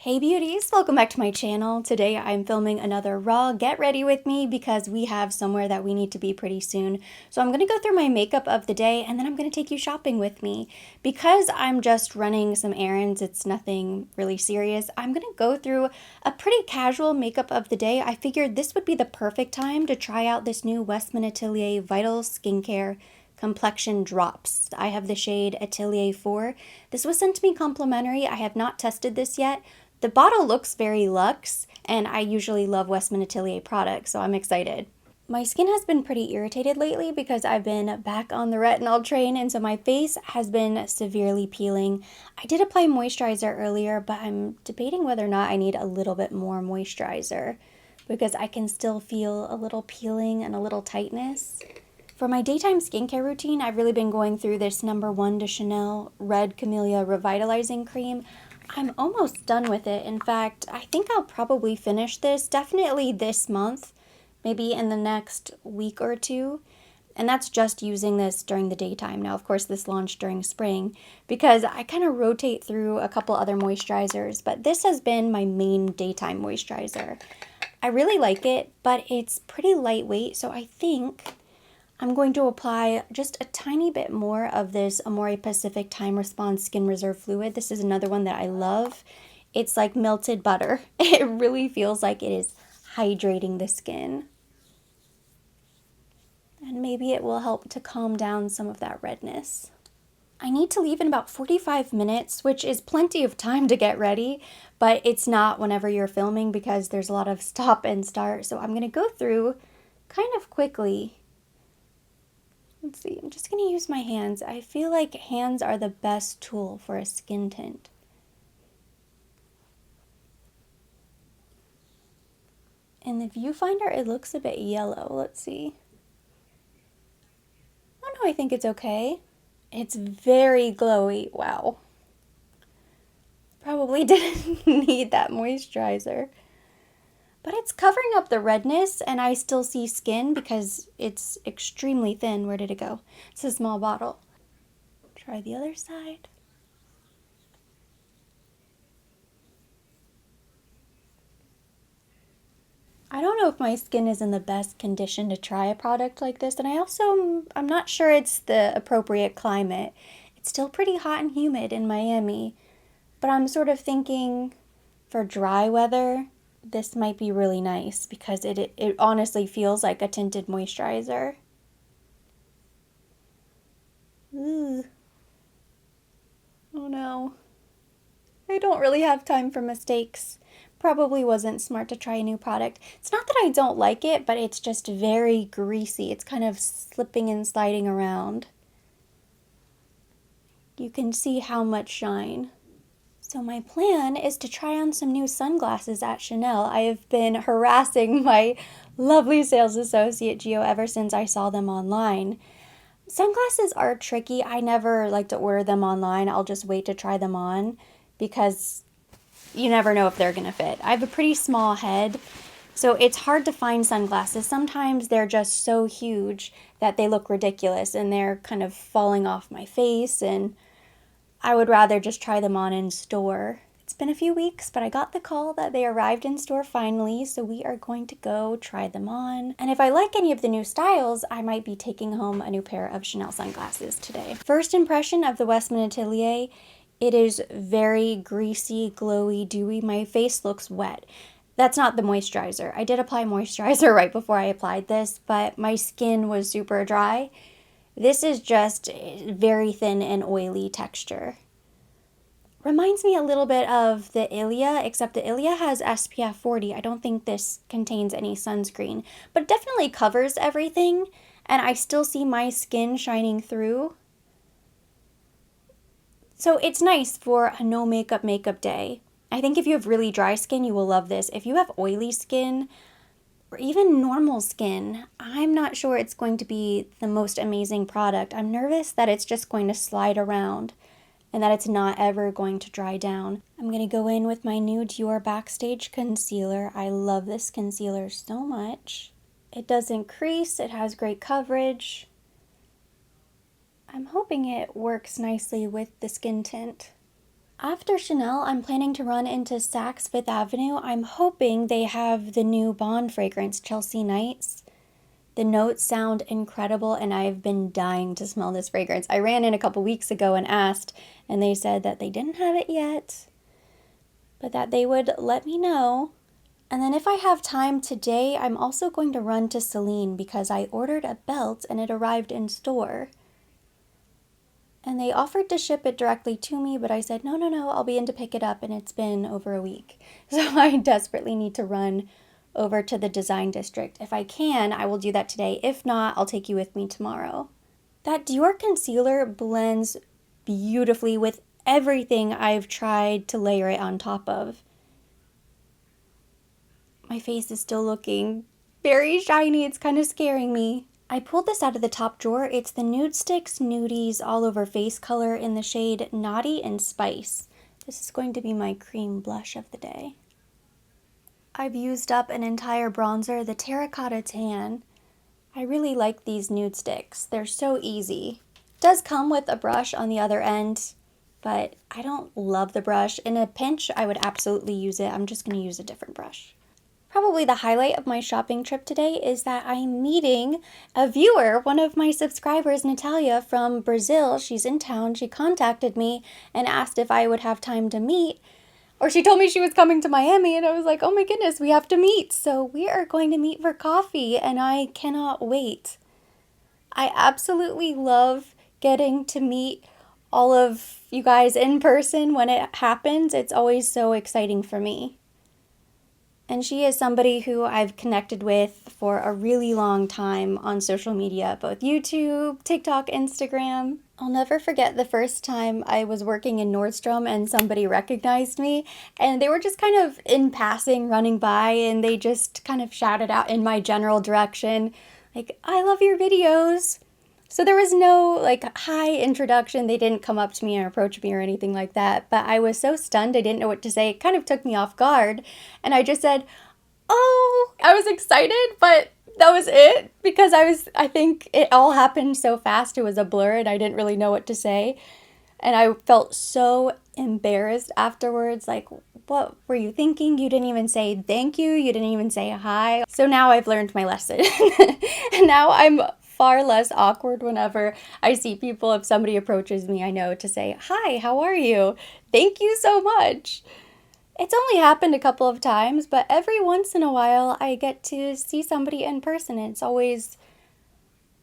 Hey beauties, welcome back to my channel. Today I'm filming another raw. Get ready with me because we have somewhere that we need to be pretty soon. So I'm going to go through my makeup of the day and then I'm going to take you shopping with me. Because I'm just running some errands, it's nothing really serious, I'm going to go through a pretty casual makeup of the day. I figured this would be the perfect time to try out this new Westman Atelier Vital Skincare complexion drops. I have the shade Atelier 4. This was sent to me complimentary. I have not tested this yet. The bottle looks very luxe, and I usually love Westman Atelier products, so I'm excited. My skin has been pretty irritated lately because I've been back on the retinol train, and so my face has been severely peeling. I did apply moisturizer earlier, but I'm debating whether or not I need a little bit more moisturizer because I can still feel a little peeling and a little tightness. For my daytime skincare routine, I've really been going through this No. 1 de Chanel Red Camellia Revitalizing Cream. I'm almost done with it. In fact, I think I'll probably finish this definitely this month, maybe in the next week or two. And that's just using this during the daytime. Now, of course, this launched during spring because I kind of rotate through a couple other moisturizers, but this has been my main daytime moisturizer. I really like it, but it's pretty lightweight, so I think I'm going to apply just a tiny bit more of this Amore Pacific Time Response Skin Reserve Fluid. This is another one that I love. It's like melted butter. It really feels like it is hydrating the skin. And maybe it will help to calm down some of that redness. I need to leave in about 45 minutes, which is plenty of time to get ready, but it's not whenever you're filming because there's a lot of stop and start. So I'm going to go through kind of quickly. Let's see, I'm just going to use my hands. I feel like hands are the best tool for a skin tint. In the viewfinder, it looks a bit yellow. Let's see. Oh no, I think it's okay. It's very glowy. Wow. Probably didn't need that moisturizer. But it's covering up the redness and I still see skin because it's extremely thin. Where did it go? It's a small bottle. Try the other side. I don't know if my skin is in the best condition to try a product like this, and I'm not sure it's the appropriate climate. It's still pretty hot and humid in Miami, but I'm sort of thinking for dry weather, this might be really nice because it honestly feels like a tinted moisturizer. Ooh. Oh no. I don't really have time for mistakes. Probably wasn't smart to try a new product. It's not that I don't like it, but it's just very greasy. It's kind of slipping and sliding around. You can see how much shine. So my plan is to try on some new sunglasses at Chanel. I have been harassing my lovely sales associate, Gio, ever since I saw them online. Sunglasses are tricky. I never like to order them online. I'll just wait to try them on because you never know if they're gonna fit. I have a pretty small head, so it's hard to find sunglasses. Sometimes they're just so huge that they look ridiculous and they're kind of falling off my face, and I would rather just try them on in store. It's been a few weeks, but I got the call that they arrived in store finally, so we are going to go try them on. And if I like any of the new styles, I might be taking home a new pair of Chanel sunglasses today. First impression of the Westman Atelier, it is very greasy, glowy, dewy. My face looks wet. That's not the moisturizer. I did apply moisturizer right before I applied this, but my skin was super dry. This is just very thin and oily texture. Reminds me a little bit of the Ilia, except the Ilia has SPF 40. I don't think this contains any sunscreen, but definitely covers everything, and I still see my skin shining through. So it's nice for a no makeup day. I think if you have really dry skin, you will love this. If you have oily skin or even normal skin, I'm not sure it's going to be the most amazing product. I'm nervous that it's just going to slide around and that it's not ever going to dry down. I'm going to go in with my new Dior Backstage Concealer. I love this concealer so much. It doesn't crease, it has great coverage. I'm hoping it works nicely with the skin tint. After Chanel, I'm planning to run into Saks Fifth Avenue. I'm hoping they have the new Bond fragrance, Chelsea Nights. The notes sound incredible, and I've been dying to smell this fragrance. I ran in a couple weeks ago and asked, and they said that they didn't have it yet, but that they would let me know. And then if I have time today, I'm also going to run to Celine because I ordered a belt and it arrived in store. And they offered to ship it directly to me, but I said, no, I'll be in to pick it up, and it's been over a week. So I desperately need to run over to the design district. If I can, I will do that today. If not, I'll take you with me tomorrow. That Dior concealer blends beautifully with everything I've tried to layer it on top of. My face is still looking very shiny. It's kind of scaring me. I pulled this out of the top drawer. It's the Nude Sticks Nudies All Over Face color in the shade Naughty and Spice. This is going to be my cream blush of the day. I've used up an entire bronzer, the Terracotta Tan. I really like these nude sticks. They're so easy. It does come with a brush on the other end, but I don't love the brush. In a pinch, I would absolutely use it. I'm just going to use a different brush. Probably the highlight of my shopping trip today is that I'm meeting a viewer, one of my subscribers, Natalia from Brazil. She's in town. She contacted me and asked if I would have time to meet. Or she told me she was coming to Miami, and I was like, oh my goodness, we have to meet. So we are going to meet for coffee, and I cannot wait. I absolutely love getting to meet all of you guys in person when it happens. It's always so exciting for me. And she is somebody who I've connected with for a really long time on social media, both YouTube, TikTok, Instagram. I'll never forget the first time I was working in Nordstrom and somebody recognized me, and they were just kind of in passing running by, and they just kind of shouted out in my general direction, like, I love your videos. So there was no like hi introduction. They didn't come up to me or approach me or anything like that. But I was so stunned, I didn't know what to say. It kind of took me off guard. And I just said, oh, I was excited, but that was it. Because I think it all happened so fast. It was a blur and I didn't really know what to say. And I felt so embarrassed afterwards. Like, what were you thinking? You didn't even say thank you. You didn't even say hi. So now I've learned my lesson. And now I'm far less awkward whenever I see people. If somebody approaches me, I know to say, hi, how are you? Thank you so much. It's only happened a couple of times, but every once in a while I get to see somebody in person. And it's always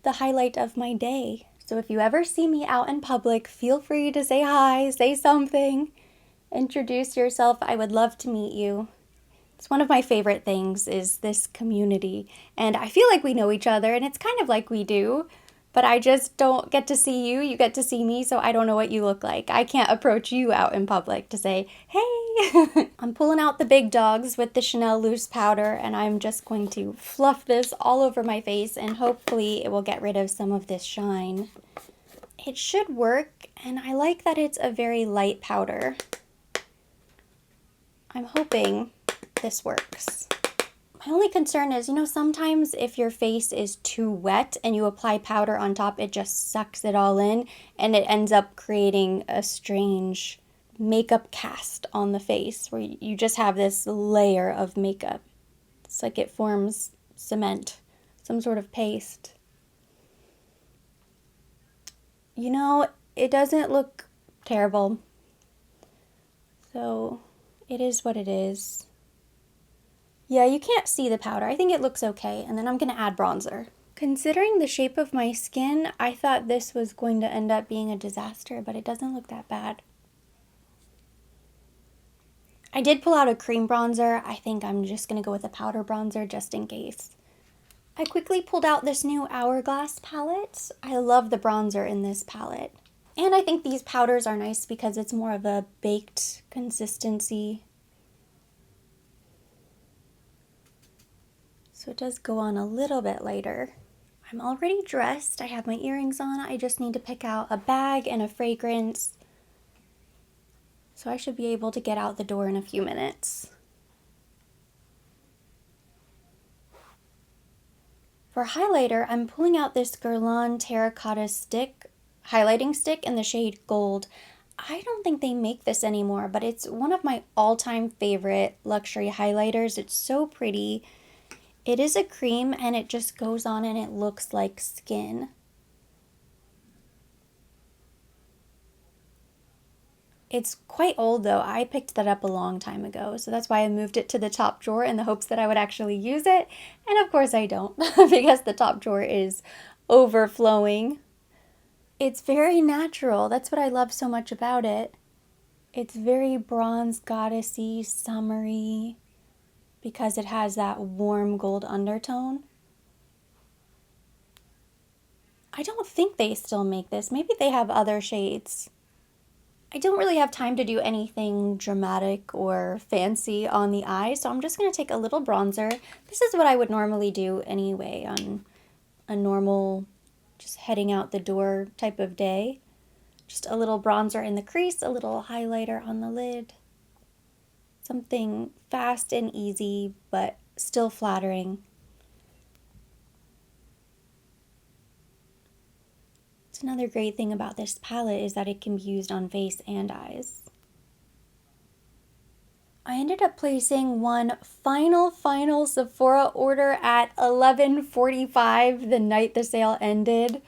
the highlight of my day. So if you ever see me out in public, feel free to say hi, say something, introduce yourself. I would love to meet you. It's one of my favorite things is this community, and I feel like we know each other, and it's kind of like we do, but I just don't get to see you. You get to see me, so I don't know what you look like. I can't approach you out in public to say, hey. I'm pulling out the big dogs with the Chanel loose powder, and I'm just going to fluff this all over my face, and hopefully it will get rid of some of this shine. It should work, and I like that it's a very light powder. I'm hoping this works. My only concern is, sometimes if your face is too wet and you apply powder on top, it just sucks it all in and it ends up creating a strange makeup cast on the face where you just have this layer of makeup. It's like it forms cement, some sort of paste. It doesn't look terrible. So it is what it is. Yeah, you can't see the powder. I think it looks okay. And then I'm going to add bronzer. Considering the shape of my skin, I thought this was going to end up being a disaster, but it doesn't look that bad. I did pull out a cream bronzer. I think I'm just going to go with a powder bronzer just in case. I quickly pulled out this new Hourglass palette. I love the bronzer in this palette. And I think these powders are nice because it's more of a baked consistency. So it does go on a little bit lighter. I'm already dressed. I have my earrings on. I just need to pick out a bag and a fragrance. So I should be able to get out the door in a few minutes. For highlighter, I'm pulling out this Guerlain Terracotta stick, highlighting stick in the shade Gold. I don't think they make this anymore, but it's one of my all-time favorite luxury highlighters. It's so pretty. It is a cream and it just goes on and it looks like skin. It's quite old though. I picked that up a long time ago, so that's why I moved it to the top drawer in the hopes that I would actually use it. And of course I don't, because the top drawer is overflowing. It's very natural. That's what I love so much about it. It's very bronze goddessy, summery, because it has that warm gold undertone. I don't think they still make this. Maybe they have other shades. I don't really have time to do anything dramatic or fancy on the eye, so I'm just going to take a little bronzer. This is what I would normally do anyway on a normal, just heading out the door type of day. Just a little bronzer in the crease, a little highlighter on the lid. Something fast and easy, but still flattering. It's another great thing about this palette is that it can be used on face and eyes. I ended up placing one final Sephora order at 11:45 the night the sale ended.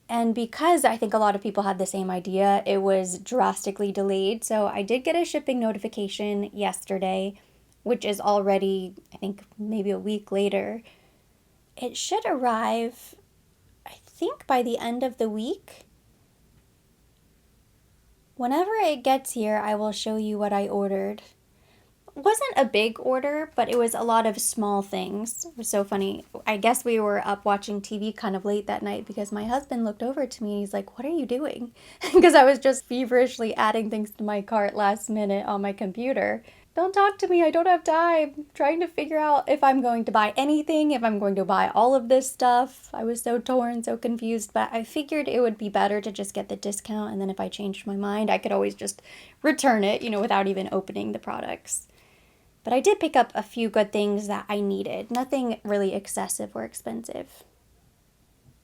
And because I think a lot of people had the same idea, it was drastically delayed. So I did get a shipping notification yesterday, which is already, I think, maybe a week later. It should arrive, I think, by the end of the week. Whenever it gets here, I will show you what I ordered. It wasn't a big order, but it was a lot of small things. It was so funny. I guess we were up watching TV kind of late that night because my husband looked over to me and he's like, "What are you doing?" Because I was just feverishly adding things to my cart last minute on my computer. Don't talk to me, I don't have time. I'm trying to figure out if I'm going to buy anything, if I'm going to buy all of this stuff. I was so torn, so confused, but I figured it would be better to just get the discount, and then if I changed my mind, I could always just return it, without even opening the products. But I did pick up a few good things that I needed. Nothing really excessive or expensive.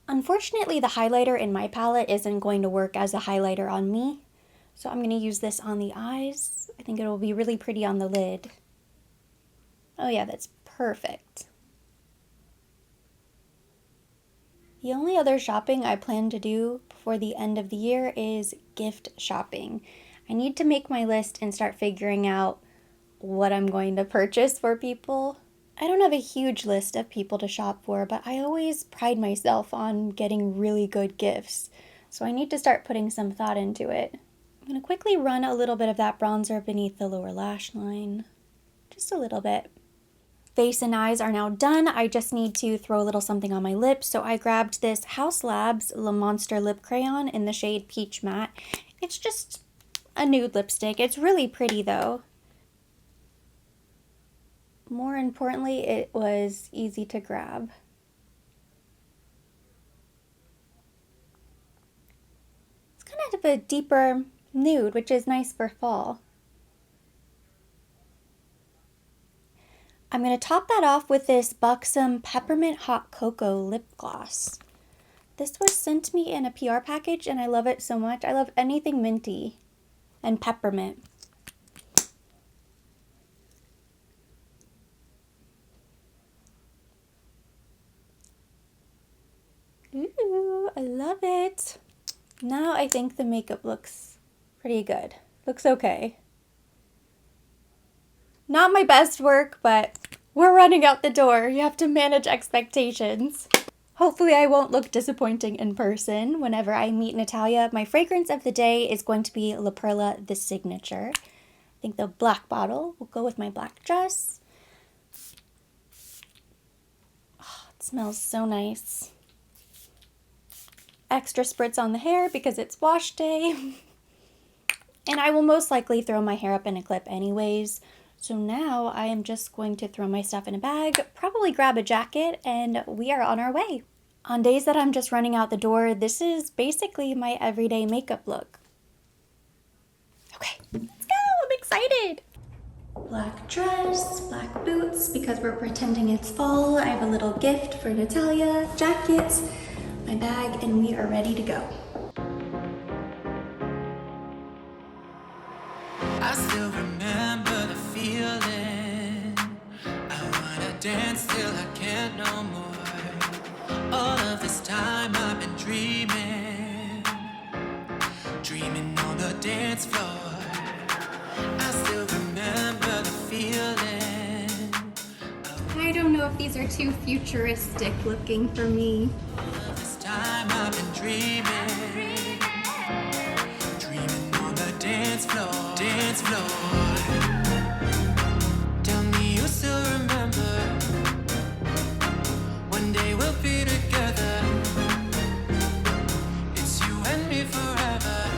Unfortunately, the highlighter in my palette isn't going to work as a highlighter on me. So I'm going to use this on the eyes. I think it'll be really pretty on the lid. Oh yeah, that's perfect. The only other shopping I plan to do before the end of the year is gift shopping. I need to make my list and start figuring out what I'm going to purchase for people. I don't have a huge list of people to shop for, but I always pride myself on getting really good gifts. So I need to start putting some thought into it. I'm going to quickly run a little bit of that bronzer beneath the lower lash line. Just a little bit. Face and eyes are now done. I just need to throw a little something on my lips. So I grabbed this House Labs Le Monster Lip Crayon in the shade Peach Matte. It's just a nude lipstick. It's really pretty though. More importantly, it was easy to grab. It's kind of a deeper nude, which is nice for fall. I'm going to top that off with this Buxom Peppermint Hot Cocoa Lip Gloss. This was sent to me in a PR package and I love it so much. I love anything minty and peppermint. Ooh, I love it. Now I think the makeup looks pretty good. Looks okay. Not my best work, but we're running out the door. You have to manage expectations. Hopefully I won't look disappointing in person whenever I meet Natalia. My fragrance of the day is going to be La Perla The Signature. I think the black bottle will go with my black dress. Oh, it smells so nice. Extra spritz on the hair because it's wash day. And I will most likely throw my hair up in a clip anyways. So now I am just going to throw my stuff in a bag, probably grab a jacket, and we are on our way. On days that I'm just running out the door, this is basically my everyday makeup look. Okay, let's go, I'm excited. Black dress, black boots, because we're pretending it's fall. I have a little gift for Natalia, jackets, my bag, and we are ready to go. feeling. I wanna dance till I can't no more. All of this time I've been dreaming, dreaming on the dance floor. I still remember the feeling. I don't know if these are too futuristic looking for me. All of this time I've been dreaming, dreaming on the dance floor, dance floor. Tell me you still remember. One day we'll be together. It's you and me forever.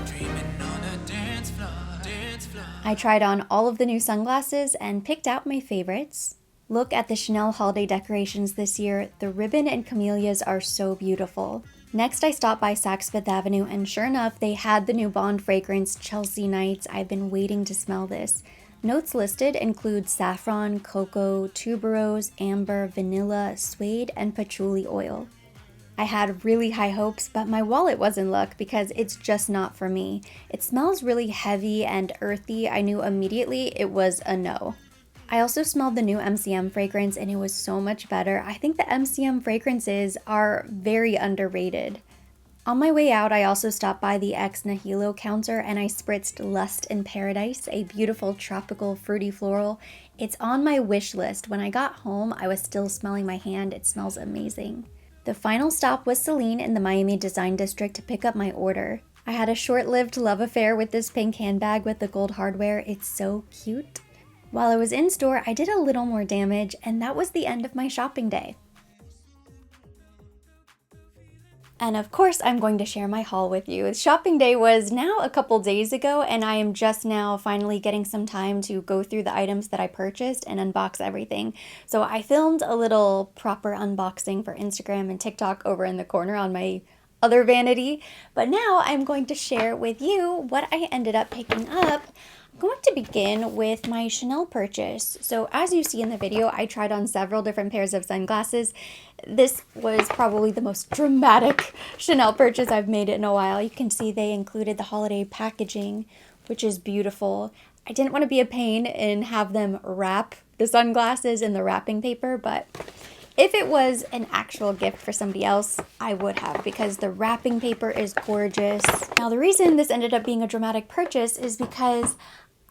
Dreaming on the dance floor, dance floor. I tried on all of the new sunglasses and picked out my favorites. Look at the Chanel holiday decorations this year. The ribbon and camellias are so beautiful. Next, I stopped by Saks Fifth Avenue, and sure enough, they had the new Bond fragrance, Chelsea Nights. I've been waiting to smell this. Notes listed include saffron, cocoa, tuberose, amber, vanilla, suede, and patchouli oil. I had really high hopes, but my wallet was in luck because it's just not for me. It smells really heavy and earthy. I knew immediately it was a no. I also smelled the new MCM fragrance and it was so much better. I think the MCM fragrances are very underrated. On my way out, I also stopped by the Ex Nihilo counter and I spritzed Lust in Paradise, a beautiful tropical fruity floral. It's on my wish list. When I got home, I was still smelling my hand. It smells amazing. The final stop was Celine in the Miami Design District to pick up my order. I had a short-lived love affair with this pink handbag with the gold hardware. It's so cute. While I was in store, I did a little more damage, and that was the end of my shopping day. And of course, I'm going to share my haul with you. Shopping day was now a couple days ago, and I am just now finally getting some time to go through the items that I purchased and unbox everything. So I filmed a little proper unboxing for Instagram and TikTok over in the corner on my other vanity, but now I'm going to share with you what I ended up picking up. I'm going to begin with my Chanel purchase. So as you see in the video, I tried on several different pairs of sunglasses. This was probably the most dramatic Chanel purchase I've made in a while. You can see they included the holiday packaging, which is beautiful. I didn't want to be a pain and have them wrap the sunglasses in the wrapping paper, but if it was an actual gift for somebody else, I would have, because the wrapping paper is gorgeous. Now, the reason this ended up being a dramatic purchase is because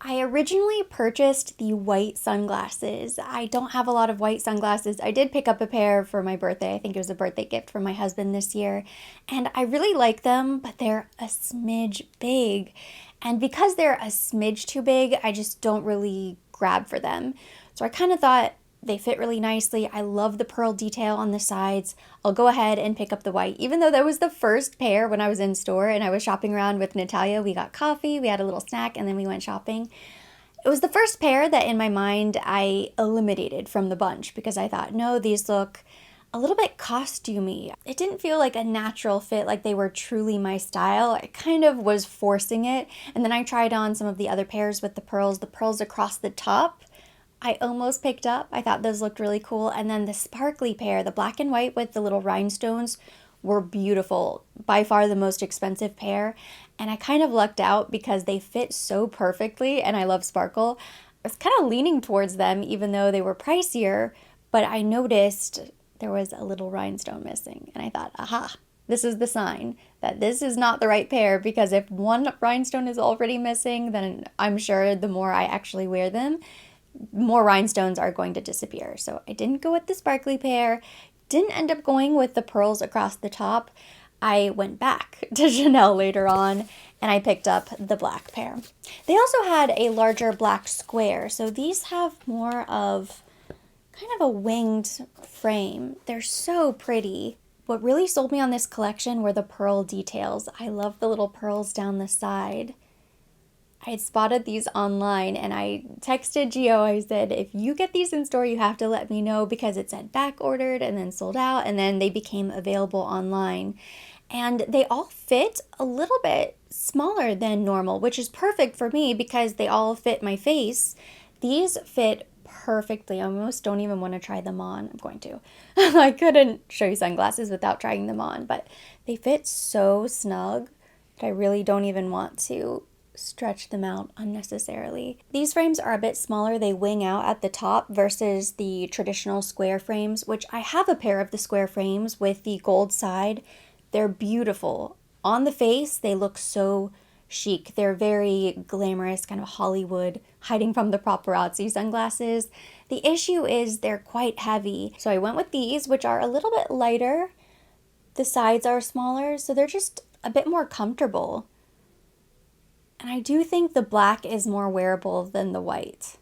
I originally purchased the white sunglasses. I don't have a lot of white sunglasses. I did pick up a pair for my birthday. I think it was a birthday gift from my husband this year. And I really like them, but they're a smidge big. And because they're a smidge too big, I just don't really grab for them. So I kind of thought, they fit really nicely. I love the pearl detail on the sides. I'll go ahead and pick up the white. Even though that was the first pair when I was in store and I was shopping around with Natalia, we got coffee, we had a little snack, and then we went shopping. It was the first pair that in my mind I eliminated from the bunch because I thought, no, these look a little bit costumey. It didn't feel like a natural fit, like they were truly my style. I kind of was forcing it. And then I tried on some of the other pairs with the pearls across the top. I almost picked up. I thought those looked really cool. And then the sparkly pair, the black and white with the little rhinestones, were beautiful. By far the most expensive pair. And I kind of lucked out because they fit so perfectly and I love sparkle. I was kind of leaning towards them even though they were pricier, but I noticed there was a little rhinestone missing. And I thought, aha, this is the sign that this is not the right pair, because if one rhinestone is already missing, then I'm sure the more I actually wear them, more rhinestones are going to disappear. So I didn't go with the sparkly pair, didn't end up going with the pearls across the top. I went back to Chanel later on and I picked up the black pair. They also had a larger black square, so these have more of kind of a winged frame. They're so pretty. What really sold me on this collection were the pearl details. I love the little pearls down the side. I had spotted these online and I texted Gio. I said, if you get these in store, you have to let me know, because it said back ordered and then sold out, and then they became available online. And they all fit a little bit smaller than normal, which is perfect for me because they all fit my face. These fit perfectly. I almost don't even want to try them on. I'm going to. I couldn't show you sunglasses without trying them on, but they fit so snug that I really don't even want to stretch them out unnecessarily. These frames are a bit smaller. They wing out at the top versus the traditional square frames, which I have a pair of the square frames with the gold side. They're beautiful. On the face, they look so chic. They're very glamorous, kind of Hollywood, hiding from the paparazzi sunglasses. The issue is they're quite heavy. So I went with these, which are a little bit lighter. The sides are smaller, so they're just a bit more comfortable. And I do think the black is more wearable than the white.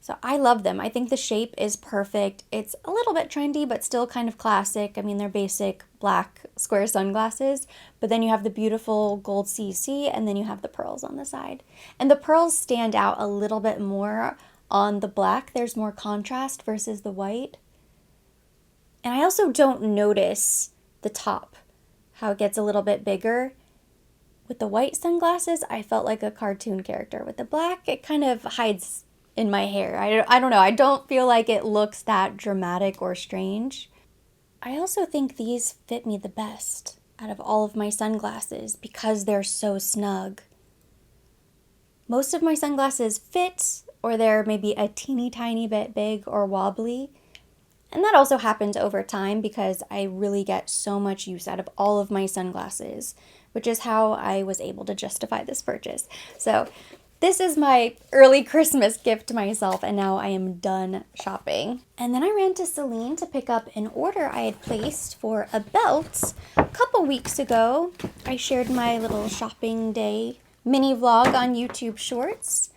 So I love them. I think the shape is perfect. It's a little bit trendy, but still kind of classic. I mean, they're basic black square sunglasses, but then you have the beautiful gold CC, and then you have the pearls on the side. And the pearls stand out a little bit more on the black. There's more contrast versus the white. And I also don't notice the top, how it gets a little bit bigger. With the white sunglasses, I felt like a cartoon character. With the black, it kind of hides in my hair. I don't know. I don't feel like it looks that dramatic or strange. I also think these fit me the best out of all of my sunglasses because they're so snug. Most of my sunglasses fit, or they're maybe a teeny tiny bit big or wobbly. And that also happened over time because I really get so much use out of all of my sunglasses, which is how I was able to justify this purchase. So this is my early Christmas gift to myself, and now I am done shopping. And then I ran to Celine to pick up an order I had placed for a belt a couple weeks ago. I shared my little shopping day mini vlog on YouTube Shorts.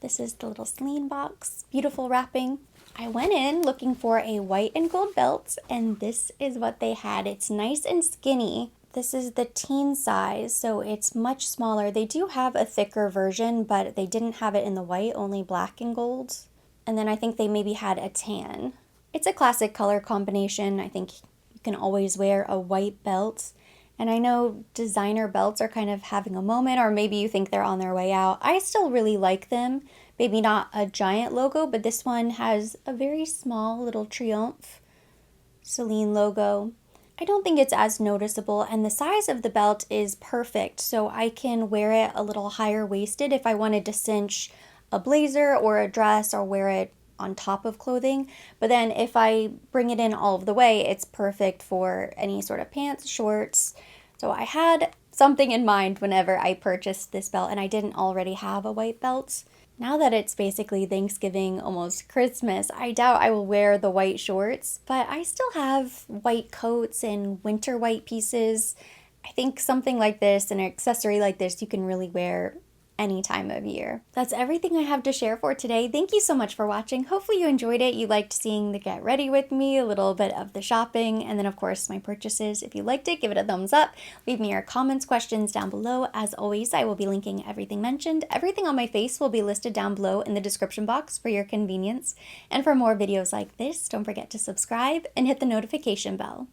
This is the little Celine box, beautiful wrapping. I went in looking for a white and gold belt, and this is what they had. It's nice and skinny. This is the teen size, so it's much smaller. They do have a thicker version, but they didn't have it in the white, only black and gold. And then I think they maybe had a tan. It's a classic color combination. I think you can always wear a white belt. And I know designer belts are kind of having a moment, or maybe you think they're on their way out. I still really like them. Maybe not a giant logo, but this one has a very small little Triomphe Celine logo. I don't think it's as noticeable, and the size of the belt is perfect, so I can wear it a little higher waisted if I wanted to cinch a blazer or a dress or wear it on top of clothing. But then if I bring it in all of the way, it's perfect for any sort of pants, shorts. So I had something in mind whenever I purchased this belt, and I didn't already have a white belt. Now that it's basically Thanksgiving, almost Christmas, I doubt I will wear the white shorts, but I still have white coats and winter white pieces. I think something like this, an accessory like this, you can really wear any time of year. That's everything I have to share for today. Thank you so much for watching. Hopefully you enjoyed it. You liked seeing the get ready with me, a little bit of the shopping, and then of course my purchases. If you liked it, give it a thumbs up. Leave me your comments, questions down below. As always, I will be linking everything mentioned. Everything on my face will be listed down below in the description box for your convenience. And for more videos like this, don't forget to subscribe and hit the notification bell.